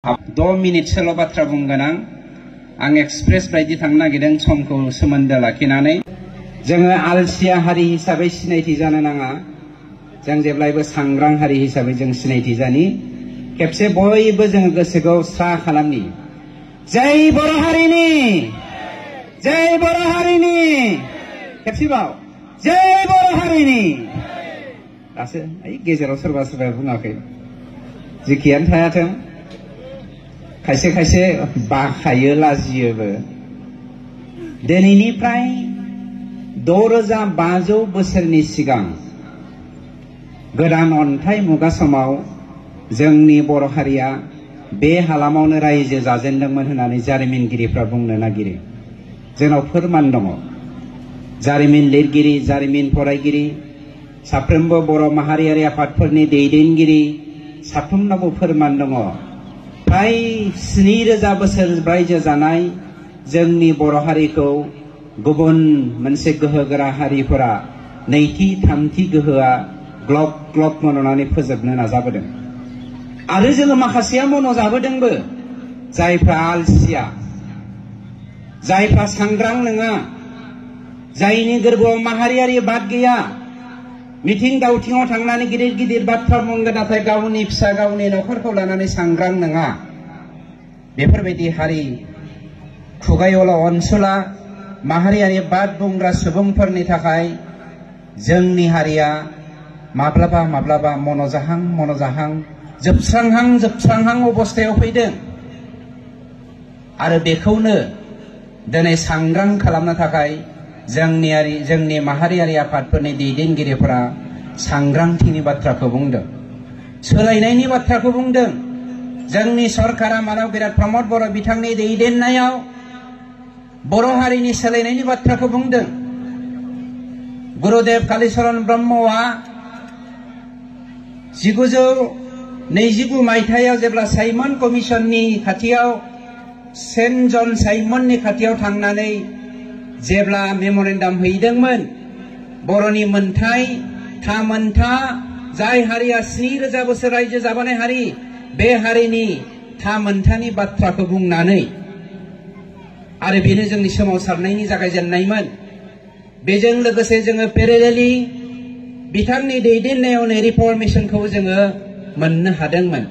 2 minute सोल' बाथ्रा बुंगोन आं एक्सप्रेस बायदि थांनो नागिरदों समखौ सोमोन्दो लाखिनानै जोङो आलसिया हारि हिसाबै सिनायथि जानो नाङा जों जेब्लायबो सांग्रां हारि हिसाबै जों सिनायथि जानि खेबसे बयबो जों गोसोखौ स्रा खालामनि जय बर' हारिनि खेबसेबाव जय बर' हारिनि दासो गेजेराव सोरबा सोरबा बुङाखै जेखियानो थायाथों खायसे खायसे बाखायो लाजियोबो दिनैनिफ्राय 6500 बोसोरनि सिगां गोदान अन्थाइ मुगा समाव जोंनि बर' हारिया बे हालामावनो रायजो जाजेनदोंमोन होननानै जारिमिनगिरिफ्रा बुंनो नागिरो जोंनाव फोरमान दङ जारिमिन लिरगिरि जारिमिन फरायगिरि साफ्रोमबो बर' माहारियारि आफादफोरनि दैदेनगिरि साफ्रोमनावबो फोरमान दङ प्राय 7000 बोसोर रायजो जानाय जोंनि बर' हारिखौ गुबुन मोनसे गोहोगोरा हारिफोरा नैथि थामथि गोहोआ ग्लब ग्लब मन'नानै फोजोबनो नाजाबोदों आरो जोङो माखासेया मन'जाबोदोंबो जायफ्रा आलसिया जायफ्रा सांग्रां नङा जायनि गोरबोआव माहारियारि बाद गैया मिथिं दावथिङाव थांनानै गिदिर गिदिर बाथ्रा बुंगोन नाथाय गावनि फिसा गावनि नखरखौ लानानै सांग्रां नङा बेफोरबायदि हारि खुगायावल' अनसुला माहारियारि बाद बुंग्रा सुबुंफोरनि थाखाय जोंनि हारिया माब्लाबा माब्लाबा मन'जाहां जोबस्रांहां अबस्थायाव फैदों आरो बेखौनो दिनै सांग्रां खालामनो थाखाय जोंनि माहारियारि आफादफोरनि दैदेनगिरिफोरा सांग्रांथिनि बाथ्राखौ बुंदों सोलायनायनि बाथ्राखौ बुंदों जोंनि सरकारा मानव बिराद प्रमद बर' बिथांनि दैदेननायाव बर' हारिनि सोलायनायनि बाथ्राखौ बुंदों गुरुदेव कालीचरण ब्रह्मआ 1929 मायथाइयाव जेब्ला साइमन कमिसननि खाथियाव सेन्ट जन साइमननि खाथियाव थांनानै जेब्ला मेम'रेन्डाम हैदोंमोन बर'नि मोनथाय थामोनथा जाय हारिया 7000 बोसोर रायजो जाबोनाय हारि बे हारिनि थामोनथानि बाथ्राखौ बुंनानै आरो बेनो जोंनि सोमावसारनायनि जागायजेननायमोन बेजों लोगोसे जोङो पेरेलेलि बिथांनि दैदेननायावनो रिफर्मेशनखौ जोङो मोननो हादोंमोन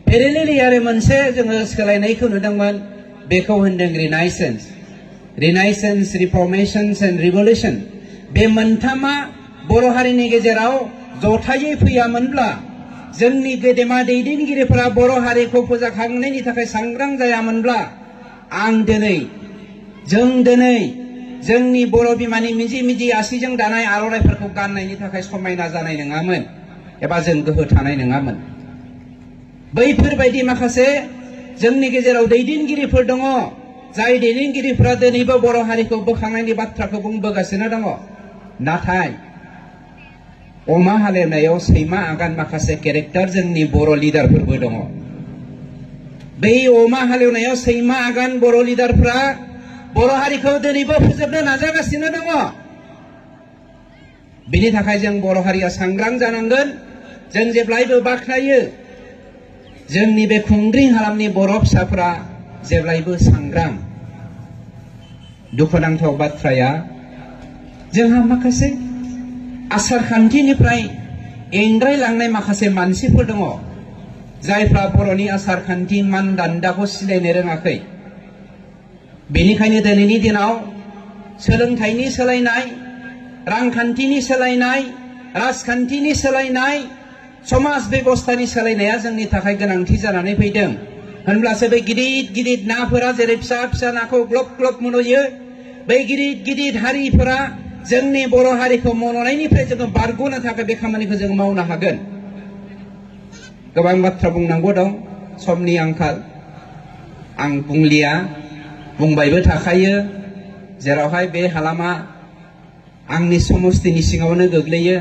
पेरेलेलि आरो मोनसे जोङो सोलायनायखौ नुदोंमोन बेखौ होनदों रिनाइसेन्स रिफर्मेशन्स एन्ड रिभलिउसन बे मोनथामा बर' हारिनि गेजेराव जथायै फैयामोनब्ला जोंनि गेदेमा दैदेनगिरिफोरा बर' हारिखौ फोजाखांनायनि थाखाय सांग्रां जायामोनब्ला जों दिनै जोंनि बर' बिमानि मिजि मिजि आसिजों दानाय आर'नाइफोरखौ गाननायनि थाखाय समायना जानाय नङामोन एबा जों गोहो थानाय नङामोन बैफोरबायदि माखासे जोंनि गेजेराव दैदेनगिरिफोर दङ जाय दैदेनगिरिफोरा दिनैबो बर' हारिखौ बोखांनायनि बाथ्राखौ बुंबोगासिनो दङ नाथाय अमा हालेवनायाव सैमा आगान माखासे केरेक्टार जोंनि बर' लिडारफोरबो दङ बै अमा हालेवनायाव सैमा आगान बर' लिडारफोरा बर' हारिखौ दिनैबो फोजोबनो नाजागासिनो दङ बेनि थाखाय जों बर' हारिया सांग्रां जानांगोन जों जेब्लायबो बाख्नायो जोंनि बे खुंग्रिं हालामनि बर' फिसाफोरा जेब्लायबो सांग्रां दुखुनांथाव बाथ्राया जोंहा माखासे आसार खान्थिनिफ्राय एंग्रायलांनाय माखासे मानसिफोर दङ जायफ्रा बर'नि आसार खान्थि मानदान्दाखौ सिनायनो रोङाखै बेनिखायनो दिनैनि दिनाव सोलोंथाइनि सोलायनाय रांखान्थिनि सोलायनाय राजखान्थिनि सोलायनाय समाज बेबस्थानि सोलायनाया जोंनि थाखाय गोनांथि जानानै फैदों होनब्लासो बे गिदिर गिदिर नाफोरा जेरै फिसा फिसा नाखौ ग्लब ग्लब मन'यो बै गिदिर गिदिर हारिफोरा जोंनि बर' हारिखौ मन'नायनिफ्राय जोङो बारग'नो थाखाय बे खामानिखौ जों मावनो हागोन गोबां बाथ्रा बुंनांगौ दं समनि आंखाल आं बुंलिया बुंबायबो थाखायो जेरावहाय बे हालामा आंनि समस्तिनि सिङावनो गोग्लैयो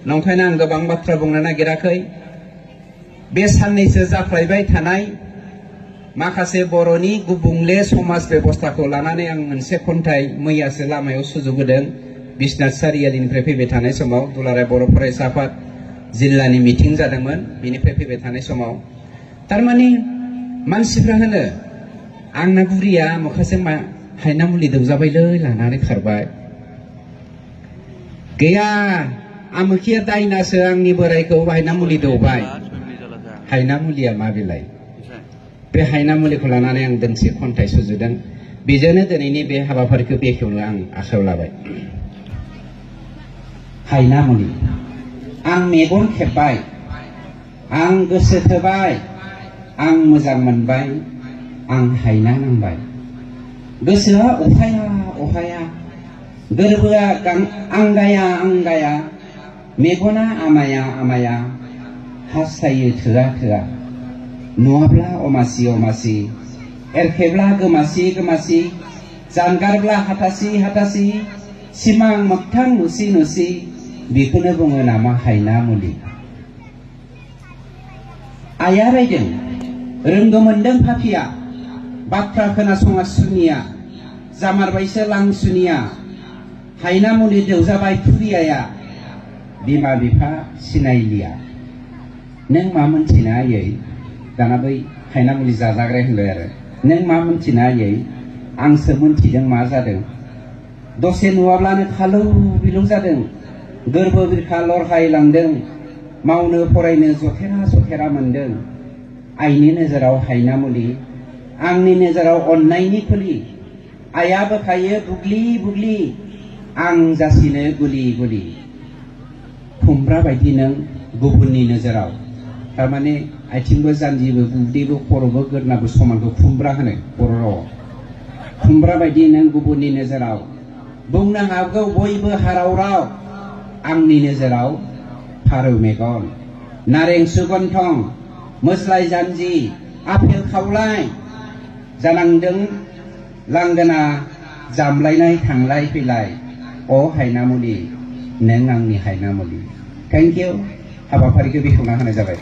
नंखायनो आं गोबां बाथ्रा बुंनो नागिराखै बे साननैसो जाफ्लायबाय थानाय माखासे बर'नि गुबुंले समाज बेबस्थाखौ लानानै आं मोनसे खन्थाइ मैयासो लामायाव सुजुबोदों बिश्वनाथ सारियालिनिफ्राय फैबाय थानाय समाव दुलाराय बर' फरायसा आफाद जिल्लानि मिटिं जादोंमोन बेनिफ्राय फैबाय थानाय समाव तारमाने मानसिफ्रा होनो आंना बुरिया माखासे हायना मुलि दौजाबायलै लानानै खारबाय गैया आमोखिया दायनासो आंनि बोरायखौ हायना मुलि दौबाय हायना मुलिया मा बिलाइ बे हायना मुलिखौ लानानै आं दोंसे खन्थाइ सुजुदों बेजोंनो दिनैनि बे हाबाफारिखौ बेखेवनो आं आखायाव लाबाय हायना मुलि आं मेगन खेबबाय आं गोसो थोबाय आं मोजां मोनबाय आं हायना नांबाय गोसोआ अहाया अहाया गोरबोआ आंगाया आंगाया मेगना आमाया आमाया हास्थायो थोआ थोआ नुवाब्ला अमासि अमासि एरखेब्ला गोमासि गोमासि जानगारब्ला हाथासि हाथासि सिमां मोगथां नुसि नुसि बेखौनो बुङो नामा हायना मुलि आइया रायदों रोंगौ मोनदों फाफिया बाथ्रा खोनासङा सुनिया जामारबायसो लांसुनिया हायना मुलि दौजाबाय थुरियाया बिमा बिफा सिनायलिया नों मा मोनथिना आयै दाना बै हायना मुलि जाजाग्रा होनबाय आरो नों मा मोनथिना आयै आंसो मोनथिदों मा जादों दसे नुवाब्लानो खालौ बिलौ जादों गोरबो बिरखा लरहायलांदों मावनो फरायनो जथेरा जथेरा मोनदों आइनि नोजोराव हायना मुलि आंनि नोजोराव अननायनि फुलि आइया बोखायो बुग्लि बुग्लि आं जासिनो गुलि गुलि खुमब्रा बायदि नों गुबुननि नोजोराव थारमाने आथिंबो जानजिबो उदैबो खर'बो गोदनाबो समानखौ खुमब्रा होनो बर' रावाव खुमब्रा बायदि नों गुबुननि नोजोराव बुंनो हागौ बयबो हारावराव आंनि नोजोराव फारौ मेगन नारें सुगन्थं मोस्लाय जानजि आफेल खावलाय जानांदों लांगोना जामलायनाय थांलाय फैलाय अ हायना मुलि नों आंनि हायना मुलि थेंक इउ हाबाफारिखौ बेखेवना होनाय जाबाय।